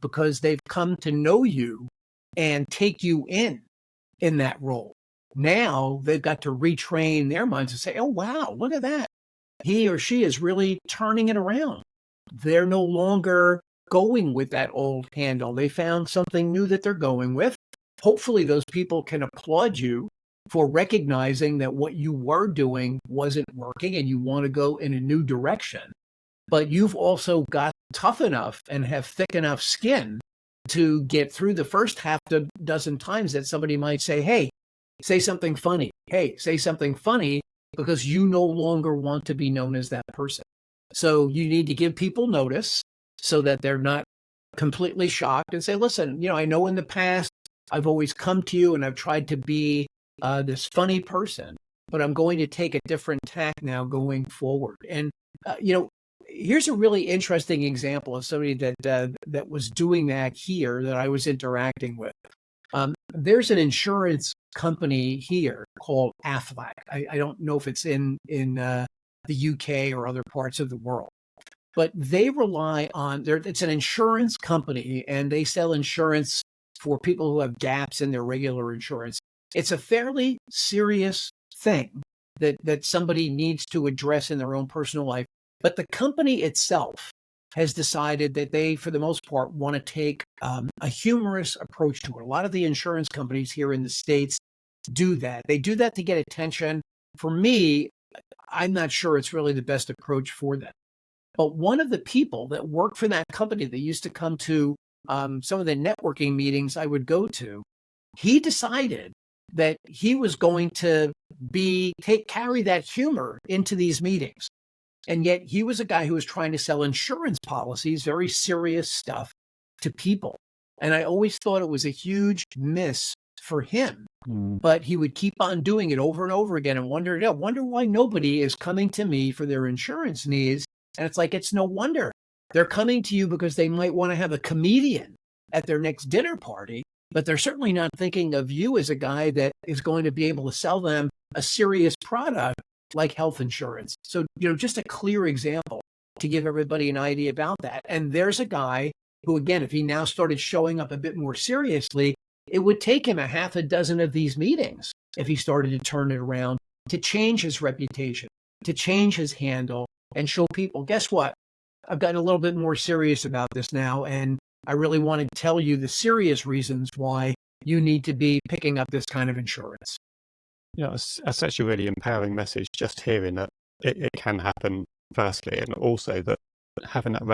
S2: because they've come to know you and take you in that role. Now they've got to retrain their minds and say, oh, wow, look at that. He or she is really turning it around. They're no longer going with that old handle. They found something new that they're going with. Hopefully those people can applaud you for recognizing that what you were doing wasn't working and you want to go in a new direction. But you've also got tough enough and have thick enough skin to get through the first half dozen times that somebody might say, hey, say something funny. Hey, say something funny because you no longer want to be known as that person. So you need to give people notice so that they're not completely shocked and say, listen, I know in the past I've always come to you and I've tried to be this funny person, but I'm going to take a different tack now going forward. And, here's a really interesting example of somebody that was doing that here that I was interacting with. There's an insurance company here called Aflac. I don't know if it's in the UK or other parts of the world, but they rely on it's an insurance company and they sell insurance for people who have gaps in their regular insurance. It's a fairly serious thing that somebody needs to address in their own personal life. But the company itself has decided that they, for the most part, want to take a humorous approach to it. A lot of the insurance companies here in the States do that. They do that to get attention. For me, I'm not sure it's really the best approach for them. But one of the people that worked for that company that used to come to some of the networking meetings I would go to, he decided that he was going to carry that humor into these meetings. And yet he was a guy who was trying to sell insurance policies, very serious stuff, to people. And I always thought it was a huge miss for him. But he would keep on doing it over and over again and wonder why nobody is coming to me for their insurance needs. And it's like, it's no wonder. They're coming to you because they might want to have a comedian at their next dinner party, but they're certainly not thinking of you as a guy that is going to be able to sell them a serious product like health insurance. So, just a clear example to give everybody an idea about that. And there's a guy who, again, if he now started showing up a bit more seriously, it would take him a half a dozen of these meetings if he started to turn it around to change his reputation, to change his handle and show people, guess what? I've gotten a little bit more serious about this now. And I really want to tell you the serious reasons why you need to be picking up this kind of insurance.
S1: That's actually a really empowering message, just hearing that it can happen firstly, and also that having that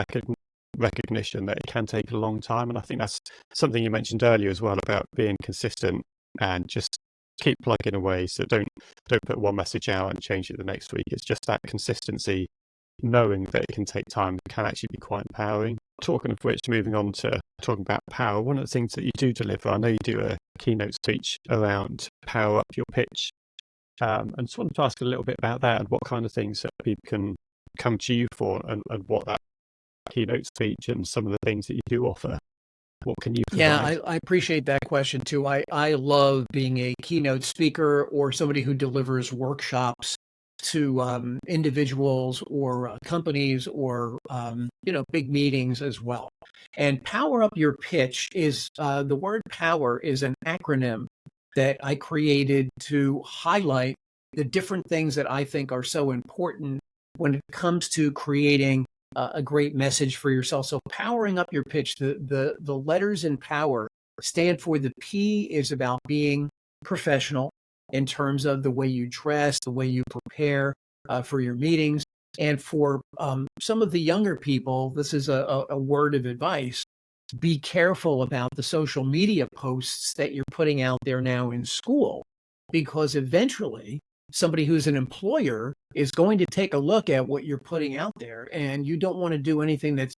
S1: recognition that it can take a long time. And I think that's something you mentioned earlier as well about being consistent and just keep plugging away. So don't put one message out and change it the next week. It's just that consistency, knowing that it can take time, can actually be quite empowering. Talking of which, moving on to talking about power, one of the things that you do deliver, I know you do a keynote speech around power up your pitch. And just wanted to ask a little bit about that and what kind of things that people can come to you for, and what that keynote speech and some of the things that you do offer. What can you provide?
S2: Yeah, I appreciate that question too. I love being a keynote speaker or somebody who delivers workshops to individuals or companies or big meetings as well. And power up your pitch is the word power is an acronym that I created to highlight the different things that I think are so important when it comes to creating a great message for yourself. So powering up your pitch, the letters in power stand for, the P is about being professional in terms of the way you dress, the way you prepare for your meetings. And for some of the younger people, this is a word of advice. Be careful about the social media posts that you're putting out there now in school, because eventually somebody who's an employer is going to take a look at what you're putting out there. And you don't want to do anything that's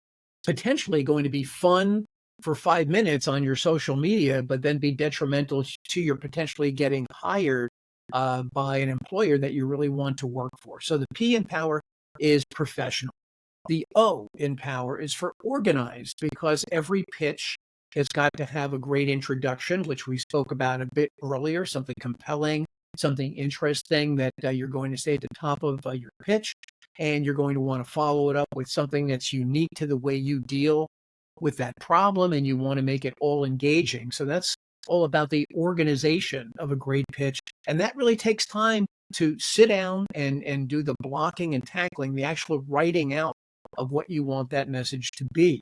S2: potentially going to be fun for 5 minutes on your social media, but then be detrimental to your potentially getting hired by an employer that you really want to work for. So the P in power is professional. The O in power is for organized, because every pitch has got to have a great introduction, which we spoke about a bit earlier, something compelling, something interesting that you're going to say at the top of your pitch. And you're going to want to follow it up with something that's unique to the way you deal with that problem, and you want to make it all engaging. So that's all about the organization of a great pitch. And that really takes time to sit down and do the blocking and tackling, the actual writing out of what you want that message to be.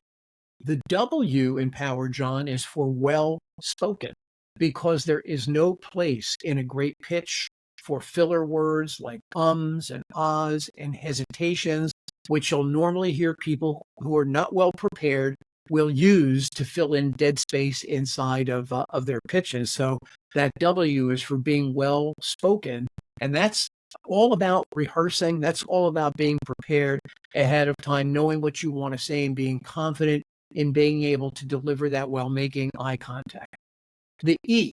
S2: The W in power, John, is for well spoken, because there is no place in a great pitch for filler words like ums and ahs and hesitations, which you'll normally hear people who are not well prepared will use to fill in dead space inside of their pitches. So that W is for being well spoken, and that's all about rehearsing. That's all about being prepared ahead of time, knowing what you want to say and being confident in being able to deliver that while making eye contact. The E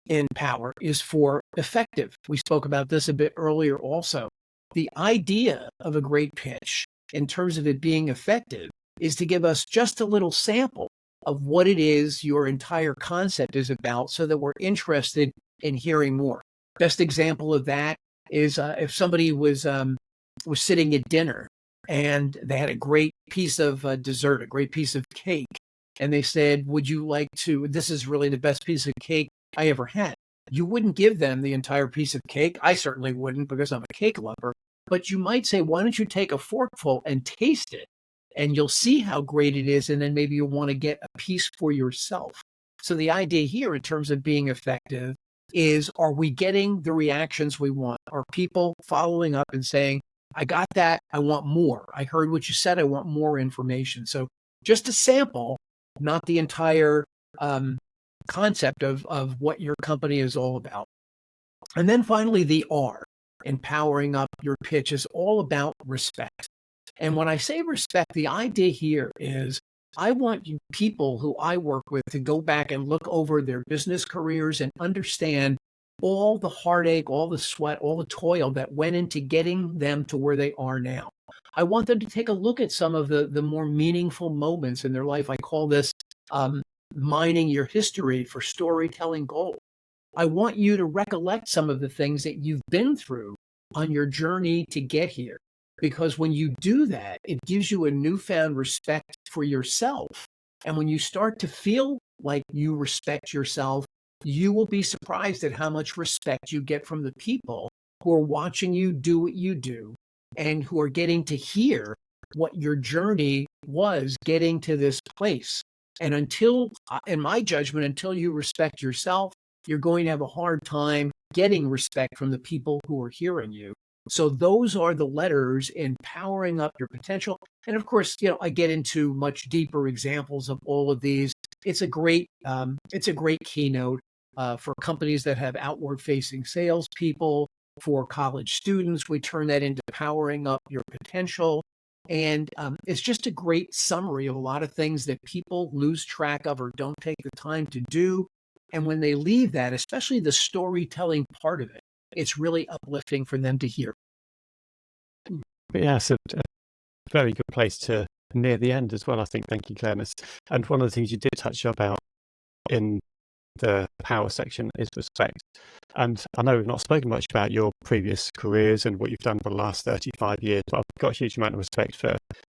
S2: in power is for effective. We spoke about this a bit earlier also. The idea of a great pitch in terms of it being effective is to give us just a little sample of what it is your entire concept is about so that we're interested in hearing more. Best example of that is if somebody was sitting at dinner and they had a great piece of dessert, a great piece of cake, and they said, would you like to, this is really the best piece of cake I ever had. You wouldn't give them the entire piece of cake. I certainly wouldn't because I'm a cake lover. But you might say, why don't you take a forkful and taste it? And you'll see how great it is. And then maybe you'll want to get a piece for yourself. So the idea here in terms of being effective is, are we getting the reactions we want? Are people following up and saying, I got that, I want more. I heard what you said, I want more information. So just a sample, not the entire concept of what your company is all about. And then finally, the R, empowering up your pitch, is all about respect. And when I say respect, the idea here is I want you people who I work with to go back and look over their business careers and understand all the heartache, all the sweat, all the toil that went into getting them to where they are now. I want them to take a look at some of the more meaningful moments in their life. I call this mining your history for storytelling gold. I want you to recollect some of the things that you've been through on your journey to get here. Because when you do that, it gives you a newfound respect for yourself. And when you start to feel like you respect yourself, you will be surprised at how much respect you get from the people who are watching you do what you do and who are getting to hear what your journey was getting to this place. And until, in my judgment, until you respect yourself, you're going to have a hard time getting respect from the people who are hearing you. So those are the letters in powering up your potential. And of course, I get into much deeper examples of all of these. It's a great keynote for companies that have outward-facing salespeople, for college students. We turn that into powering up your potential. And it's just a great summary of a lot of things that people lose track of or don't take the time to do. And when they leave that, especially the storytelling part of it, it's really uplifting for them to hear.
S1: But yeah, it's a very good place to near the end as well, I think. Thank you, Glennis. And one of the things you did touch about in the power section is respect. And I know we've not spoken much about your previous careers and what you've done for the last 35 years, but I've got a huge amount of respect for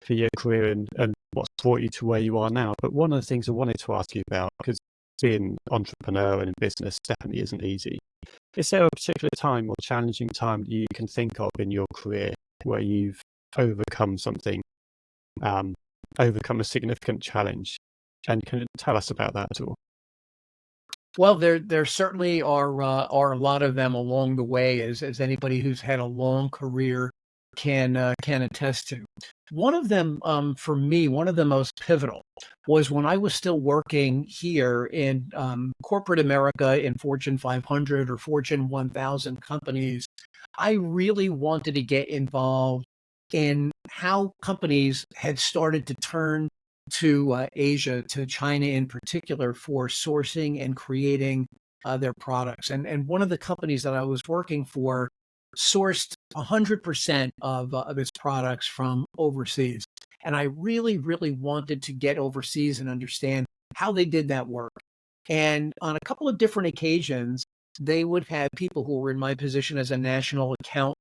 S1: your career and what's brought you to where you are now. But one of the things I wanted to ask you about, because being an entrepreneur and in business definitely isn't easy, is there a particular time or challenging time that you can think of in your career where you've overcome something, overcome a significant challenge? And can you tell us about that at all?
S2: Well, there certainly are a lot of them along the way, as anybody who's had a long career can attest to. One of them, for me, one of the most pivotal was when I was still working here in corporate America in Fortune 500 or Fortune 1000 companies. I really wanted to get involved in how companies had started to turn to Asia, to China in particular, for sourcing and creating their products. And one of the companies that I was working for sourced 100% of its products from overseas. And I really, really wanted to get overseas and understand how they did that work. And on a couple of different occasions, they would have people who were in my position as a national account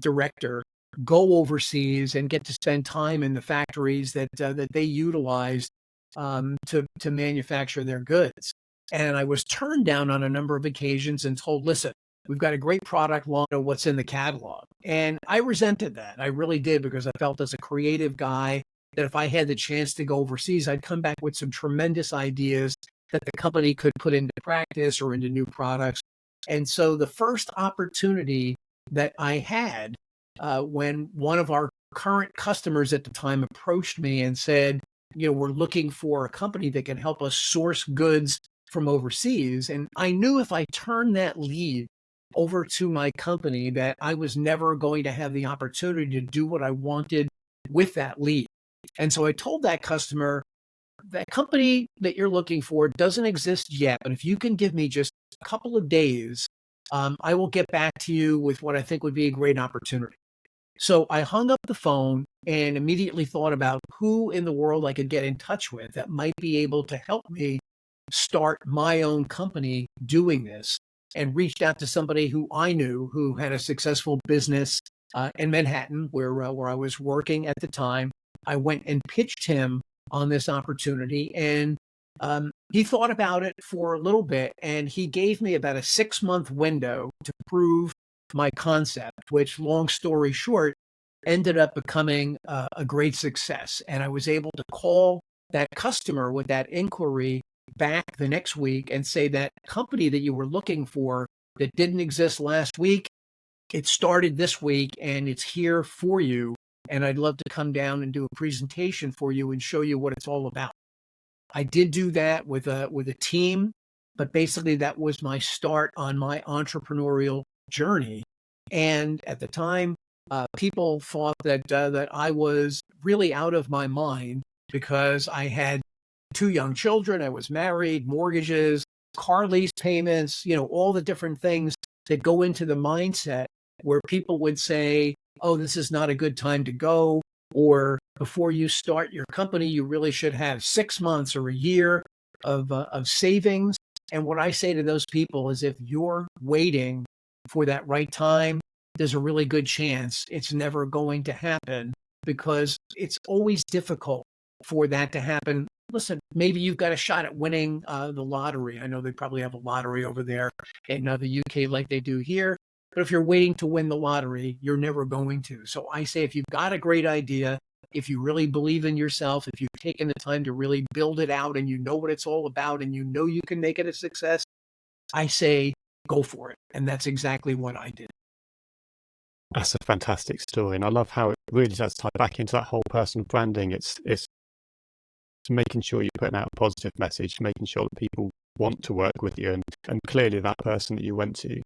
S2: director go overseas and get to spend time in the factories that they utilized to manufacture their goods. And I was turned down on a number of occasions and told, listen, we've got a great product, long what's in the catalog. And I resented that. I really did, because I felt as a creative guy that if I had the chance to go overseas, I'd come back with some tremendous ideas that the company could put into practice or into new products. And so the first opportunity that I had when one of our current customers at the time approached me and said, we're looking for a company that can help us source goods from overseas. And I knew if I turned that lead over to my company that I was never going to have the opportunity to do what I wanted with that lead. And so I told that customer, that company that you're looking for doesn't exist yet, but if you can give me just a couple of days, I will get back to you with what I think would be a great opportunity. So I hung up the phone and immediately thought about who in the world I could get in touch with that might be able to help me start my own company doing this, and reached out to somebody who I knew who had a successful business in Manhattan where I was working at the time. I went and pitched him on this opportunity, and he thought about it for a little bit, and he gave me about a 6-month window to prove my concept, which, long story short, ended up becoming a great success. And I was able to call that customer with that inquiry back the next week and say, that company that you were looking for that didn't exist last week, it started this week and it's here for you. And I'd love to come down and do a presentation for you and show you what it's all about. I did do that with a team, but basically that was my start on my entrepreneurial journey. And at the time, people thought that I was really out of my mind because I had 2 young children, I was married, mortgages, car lease payments, all the different things that go into the mindset where people would say, oh, this is not a good time to go, or before you start your company, you really should have 6 months or a year of savings. And what I say to those people is, if you're waiting for that right time, there's a really good chance it's never going to happen, because it's always difficult for that to happen. Listen, maybe you've got a shot at winning the lottery. I know they probably have a lottery over there in the UK like they do here. But if you're waiting to win the lottery, you're never going to. So I say, if you've got a great idea, if you really believe in yourself, if you've taken the time to really build it out and you know what it's all about and you know you can make it a success, I say go for it. And that's exactly what I did.
S1: That's a fantastic story, and I love how it really does tie back into that whole personal branding. It's making sure you're putting out a positive message, making sure that people want to work with you, and clearly that person that you went to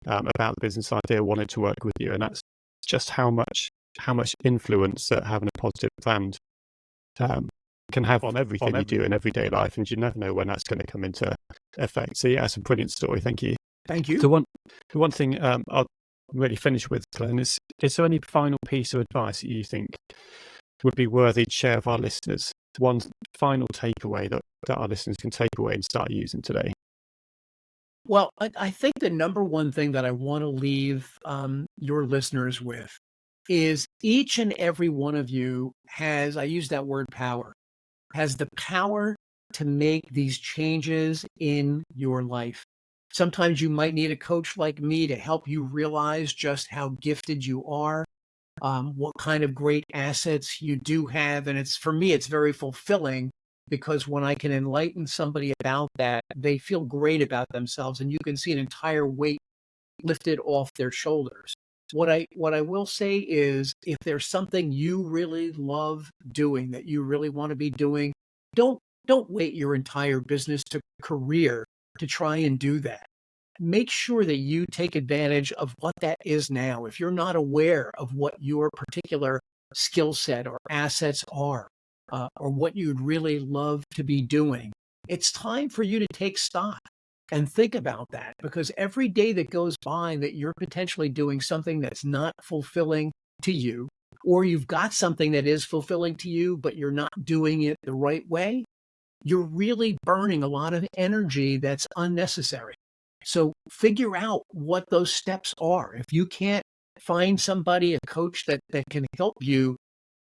S1: about the business idea wanted to work with you, and that's just how much influence that having a positive brand can have on everything you do in everyday life, and you never know when that's going to come into effect. So yeah, it's a brilliant story. Thank you.
S2: Thank you.
S1: The one thing I'll really finish with, Glenn, is there any final piece of advice that you think would be worthy to share with our listeners? One final takeaway that our listeners can take away and start using today?
S2: Well, I think the number one thing that I want to leave your listeners with is, each and every one of you has, I use that word power, has the power to make these changes in your life. Sometimes you might need a coach like me to help you realize just how gifted you are, what kind of great assets you do have. And for me, it's very fulfilling, because when I can enlighten somebody about that, they feel great about themselves, and you can see an entire weight lifted off their shoulders. What I will say is, if there's something you really love doing, that you really want to be doing, don't wait your entire business to career to try and do that. Make sure that you take advantage of what that is now. If you're not aware of what your particular skill set or assets are, or what you'd really love to be doing, it's time for you to take stock and think about that, because every day that goes by that you're potentially doing something that's not fulfilling to you, or you've got something that is fulfilling to you, but you're not doing it the right way, you're really burning a lot of energy that's unnecessary. So figure out what those steps are. If you can't find somebody, a coach that can help you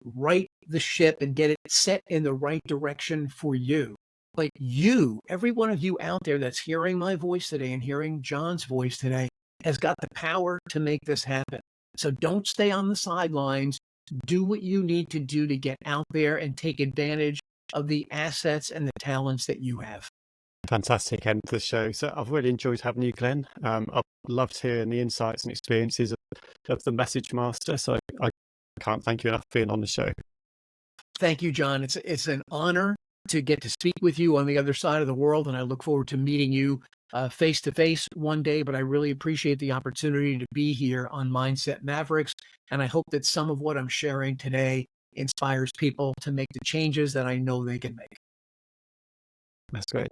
S2: right the ship and get it set in the right direction for you, but every one of you out there that's hearing my voice today and hearing John's voice today, has got the power to make this happen. So don't stay on the sidelines. Do what you need to do to get out there and take advantage of the assets and the talents that you have.
S1: Fantastic end to the show. So I've really enjoyed having you, Glenn. I've loved hearing the insights and experiences of the Message Master. So I can't thank you enough for being on the show.
S2: Thank you, John. It's an honor to get to speak with you on the other side of the world, and I look forward to meeting you face to face one day. But I really appreciate the opportunity to be here on Mindset Mavericks, and I hope that some of what I'm sharing today inspires people to make the changes that I know they can make.
S1: That's great.